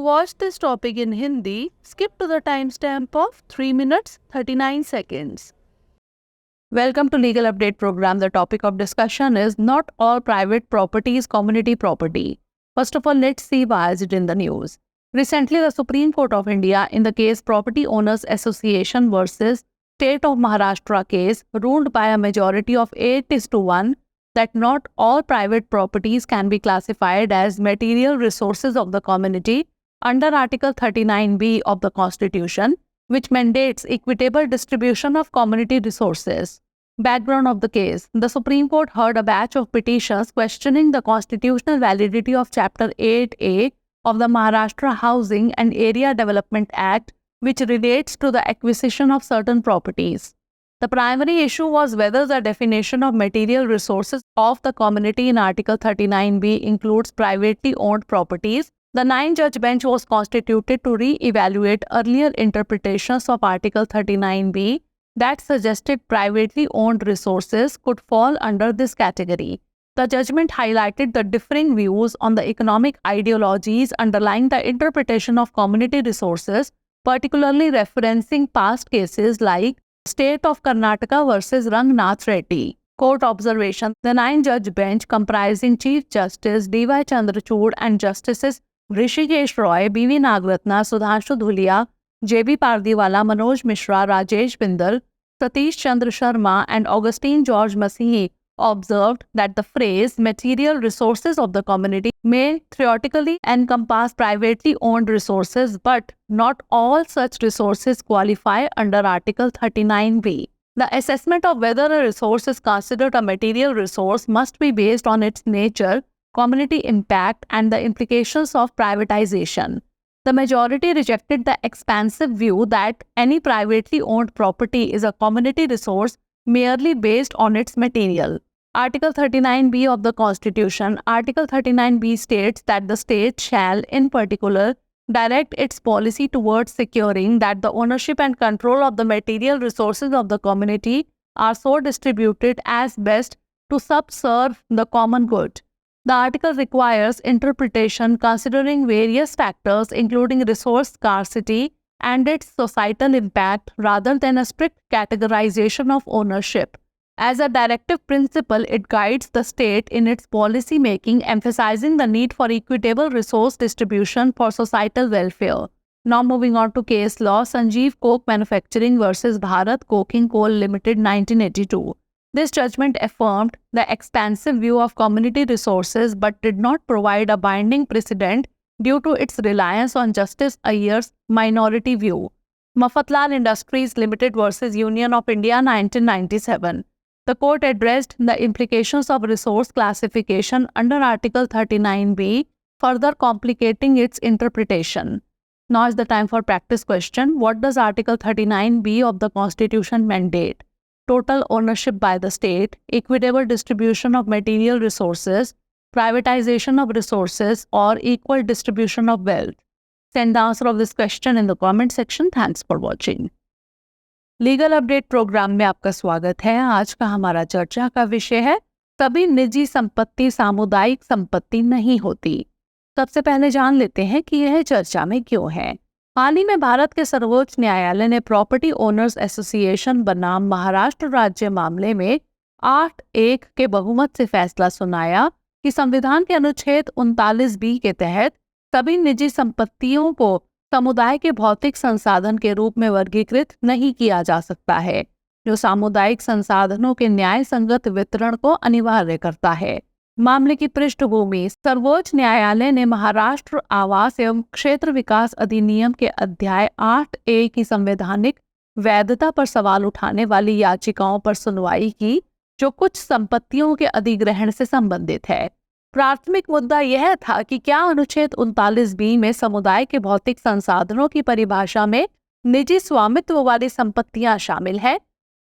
watch this topic in Hindi, skip to the timestamp of 3 minutes 39 seconds. Welcome to Legal Update Program. The topic of discussion is not all private property is community property. First of all, let's see why is it in the news. Recently, the Supreme Court of India in the case Property Owners Association versus State of Maharashtra case ruled by a majority of 8:1 that not all private properties can be classified as material resources of the community under Article 39B of the Constitution, which mandates equitable distribution of community resources. Background of the case: the Supreme Court heard a batch of petitions questioning the constitutional validity of Chapter 8A of the Maharashtra Housing and Area Development Act, which relates to the acquisition of certain properties. The primary issue was whether the definition of material resources of the community in Article 39B includes privately owned properties. The 9-judge bench was constituted to re-evaluate earlier interpretations of Article 39B that suggested privately owned resources could fall under this category. The judgment highlighted the differing views on the economic ideologies underlying the interpretation of community resources, particularly referencing past cases like State of Karnataka versus Rangnath Reddy. Court observation: the 9-judge bench comprising Chief Justice D.Y. Chandrachud and Justices Hrishikesh Roy, B.V. Nagratna, Sudhanshu Dhulia, J.B. Pardiwala, Manoj Mishra, Rajesh Bindal, Satish Chandra Sharma, and Augustine George Masihi observed that the phrase material resources of the community may theoretically encompass privately owned resources, but not all such resources qualify under Article 39B. The assessment of whether a resource is considered a material resource must be based on its nature, community impact, and the implications of privatization. The majority rejected the expansive view that any privately owned property is a community resource merely based on its material. Article 39B of the Constitution. Article 39B states that the state shall, in particular, direct its policy towards securing that the ownership and control of the material resources of the community are so distributed as best to subserve the common good. The article requires interpretation considering various factors including resource scarcity and its societal impact rather than a strict categorization of ownership. As a directive principle, it guides the state in its policy making, emphasizing the need for equitable resource distribution for societal welfare. Now moving on to case law, Sanjeev Coke Manufacturing versus Bharat Coking Coal Limited 1982. This judgment affirmed the expansive view of community resources but did not provide a binding precedent due to its reliance on Justice Iyer's minority view. Mafatlal Industries Limited versus Union of India 1997. The court addressed the implications of resource classification under Article 39B, further complicating its interpretation. Now is the time for practice question. What does Article 39B of the Constitution mandate? Total ownership by the state, equitable distribution of material resources, privatization of resources, or equal distribution of wealth? Send the answer of this question in the comment section. Thanks for watching. Legal update program में आपका स्वागत है। आज का हमारा चर्चा का विषय है सभी निजी संपत्ति सामुदायिक संपत्ति नहीं होती। सबसे पहले जान लेते हैं कि यह चर्चा में क्यों है। हाल ही में भारत के सर्वोच्च न्यायालय ने प्रॉपर्टी ओनर्स एसोसिएशन बनाम महाराष्ट्र राज्य मामले में 8-1 के बहुमत से फैसला सुनाया कि संविधान के अनुच्छेद 39B के तहत सभी निजी संपत्तियों को समुदाय के भौतिक संसाधन के रूप में वर्गीकृत नहीं किया जा सकता है, जो सामुदायिक संसाधनों के न्याय संगत वितरण को अनिवार्य करता है। मामले की पृष्ठभूमि: सर्वोच्च न्यायालय ने महाराष्ट्र आवास एवं क्षेत्र विकास अधिनियम के अध्याय 8A की संवैधानिक वैधता पर सवाल उठाने वाली याचिकाओं पर सुनवाई की, जो कुछ संपत्तियों के अधिग्रहण से संबंधित है। प्राथमिक मुद्दा यह था कि क्या अनुच्छेद 39B में समुदाय के भौतिक संसाधनों की परिभाषा में निजी स्वामित्व वाली संपत्तियां शामिल है।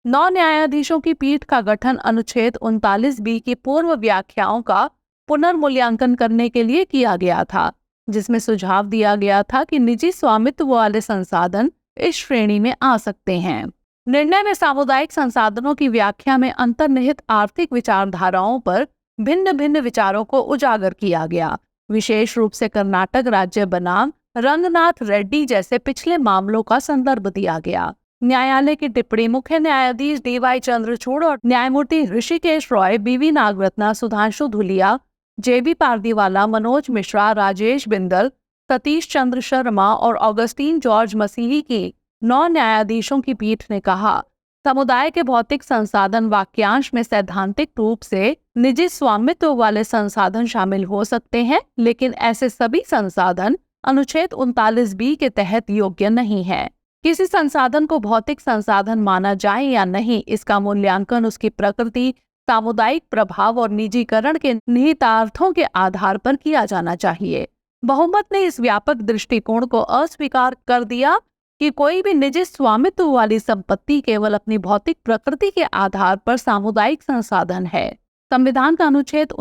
9 न्यायाधीशों की पीठ का गठन अनुच्छेद 39B की पूर्व व्याख्याओं का पुनर्मूल्यांकन करने के लिए किया गया था, जिसमें सुझाव दिया गया था कि निजी स्वामित्व वाले संसाधन इस श्रेणी में आ सकते हैं। निर्णय में सामुदायिक संसाधनों की व्याख्या में अंतर्निहित आर्थिक विचारधाराओं पर भिन्न भिन्न विचारों को उजागर किया गया। विशेष रूप से कर्नाटक राज्य बनाम रंगनाथ रेड्डी जैसे पिछले मामलों का संदर्भ दिया गया। न्यायालय की टिप्पणी मुख्य न्यायाधीश DY चंद्रचूड़ और न्यायमूर्ति ऋषिकेश रॉय, BV नागरत्ना, सुधांशु धुलिया, JB पारदीवाला, मनोज मिश्रा, राजेश बिंदल, सतीश चंद्र शर्मा और ऑगस्टीन जॉर्ज मसीही की 9 न्यायाधीशों की पीठ ने कहा, समुदाय के भौतिक संसाधन वाक्यांश में सैद्धांतिक रूप से निजी स्वामित्व वाले संसाधन शामिल हो सकते हैं, लेकिन ऐसे सभी संसाधन अनुच्छेद 39B के तहत योग्य नहीं है। किसी संसाधन को भौतिक संसाधन माना जाए या नहीं, इसका मूल्यांकन उसकी प्रकृति, सामुदायिक प्रभाव और निजीकरण के निहितार्थों के आधार पर किया जाना चाहिए। बहुमत ने इस व्यापक दृष्टिकोण को अस्वीकार कर दिया कि कोई भी निजी स्वामित्व वाली संपत्ति केवल अपनी भौतिक प्रकृति के आधार पर सामुदायिक संसाधन है। संविधान का अनुच्छेद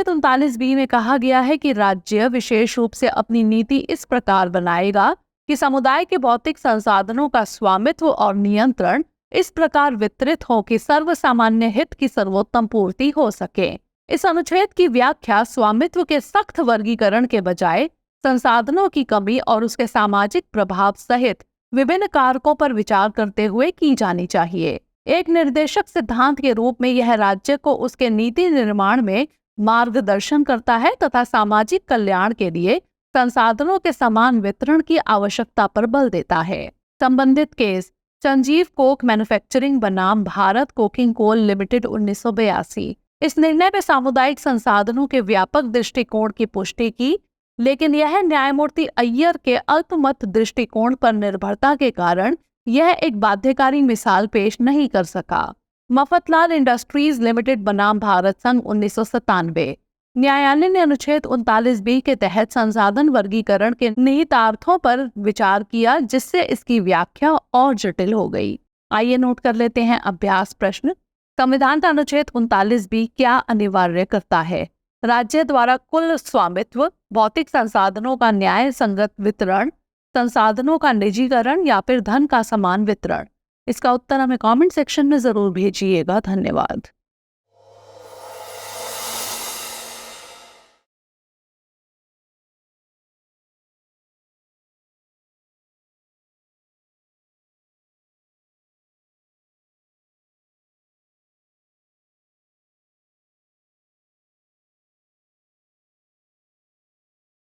39B में कहा गया है कि राज्य विशेष रूप से अपनी नीति इस प्रकार बनाएगा कि समुदाय के भौतिक संसाधनों का स्वामित्व और नियंत्रण इस प्रकार वितरित हो कि सर्वसामान्य हित की सर्वोत्तम पूर्ति हो सके। इस अनुच्छेद की व्याख्या स्वामित्व के सख्त वर्गीकरण के बजाय संसाधनों की कमी और उसके सामाजिक प्रभाव सहित विभिन्न कारकों पर विचार करते हुए की जानी चाहिए। एक निर्देशक सिद्धांत के रूप में यह राज्य को उसके नीति निर्माण में मार्गदर्शन करता है तथा सामाजिक कल्याण के लिए संसाधनों के समान वितरण की आवश्यकता पर बल देता है। संबंधित केस संजीव कोक मैन्युफैक्चरिंग बनाम भारत कोकिंग कोल लिमिटेड 1982। इस निर्णय में सामुदायिक संसाधनों के व्यापक दृष्टिकोण की पुष्टि की, लेकिन यह न्यायमूर्ति अय्यर के अल्पमत दृष्टिकोण पर निर्भरता के कारण यह एक बाध्यकारी मिसाल पेश नहीं कर सका। मफतलाल इंडस्ट्रीज लिमिटेड बनाम भारत संघ 1997। न्यायालय ने अनुच्छेद 39B के तहत संसाधन वर्गीकरण के निहितार्थों पर विचार किया, जिससे इसकी व्याख्या और जटिल हो गई। आइए नोट कर लेते हैं अभ्यास प्रश्न। संविधान का अनुच्छेद 39B क्या अनिवार्य करता है? राज्य द्वारा कुल स्वामित्व, भौतिक संसाधनों का न्याय संगत वितरण, संसाधनों का निजीकरण या फिर धन का समान वितरण। इसका उत्तर हमें कमेंट सेक्शन में जरूर भेजिएगा। धन्यवाद।